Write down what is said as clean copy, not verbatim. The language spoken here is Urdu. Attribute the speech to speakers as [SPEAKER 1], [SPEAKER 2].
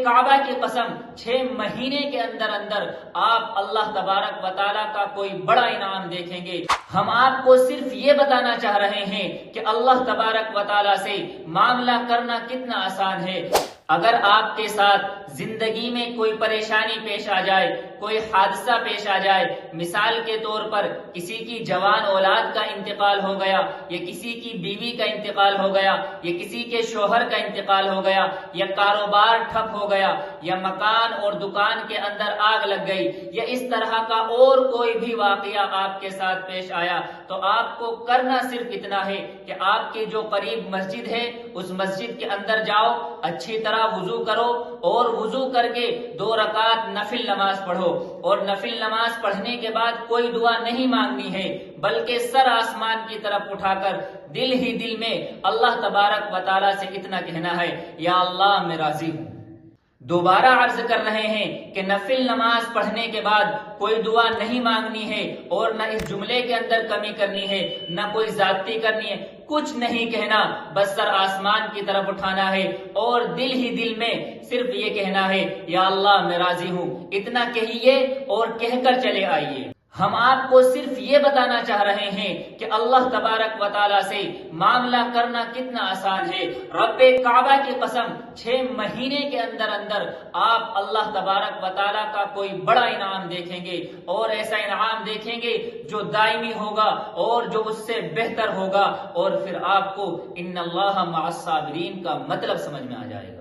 [SPEAKER 1] کعبہ کی قسم 6 مہینے کے اندر اندر آپ اللہ تبارک و تعالیٰ کا کوئی بڑا انعام دیکھیں گے۔ ہم آپ کو صرف یہ بتانا چاہ رہے ہیں کہ اللہ تبارک و تعالیٰ سے معاملہ کرنا کتنا آسان ہے۔ اگر آپ کے ساتھ زندگی میں کوئی پریشانی پیش آ جائے، کوئی حادثہ پیش آ جائے، مثال کے طور پر کسی کی جوان اولاد کا انتقال ہو گیا، یا کسی کی بیوی کا انتقال ہو گیا، یا کسی کے شوہر کا انتقال ہو گیا، یا کاروبار ٹھپ ہو گیا، یا مکان اور دکان کے اندر آگ لگ گئی، یا اس طرح کا اور کوئی بھی واقعہ آپ کے ساتھ پیش آیا، تو آپ کو کرنا صرف اتنا ہے کہ آپ کے جو قریب مسجد ہے اس مسجد کے اندر جاؤ، اچھی طرح وضو کرو، اور وضو کر کے 2 رکعت نفل نماز پڑھو، اور نفل نماز پڑھنے کے بعد کوئی دعا نہیں مانگنی ہے، بلکہ سر آسمان کی طرف اٹھا کر دل ہی دل میں اللہ تبارک و تعالیٰ سے اتنا کہنا ہے، یا اللہ میں راضی ہوں۔ دوبارہ عرض کر رہے ہیں کہ نفل نماز پڑھنے کے بعد کوئی دعا نہیں مانگنی ہے، اور نہ اس جملے کے اندر کمی کرنی ہے، نہ کوئی زیادتی کرنی ہے، کچھ نہیں کہنا، بس سر آسمان کی طرف اٹھانا ہے، اور دل ہی دل میں صرف یہ کہنا ہے، یا اللہ میں راضی ہوں۔ اتنا کہیے اور کہہ کر چلے آئیے۔ ہم آپ کو صرف یہ بتانا چاہ رہے ہیں کہ اللہ تبارک و تعالیٰ سے معاملہ کرنا کتنا آسان ہے۔ رب کعبہ کی قسم 6 مہینے کے اندر اندر آپ اللہ تبارک و تعالیٰ کا کوئی بڑا انعام دیکھیں گے، اور ایسا انعام دیکھیں گے جو دائمی ہوگا اور جو اس سے بہتر ہوگا، اور پھر آپ کو ان اللہ مع الصابرین کا مطلب سمجھ میں آ جائے گا۔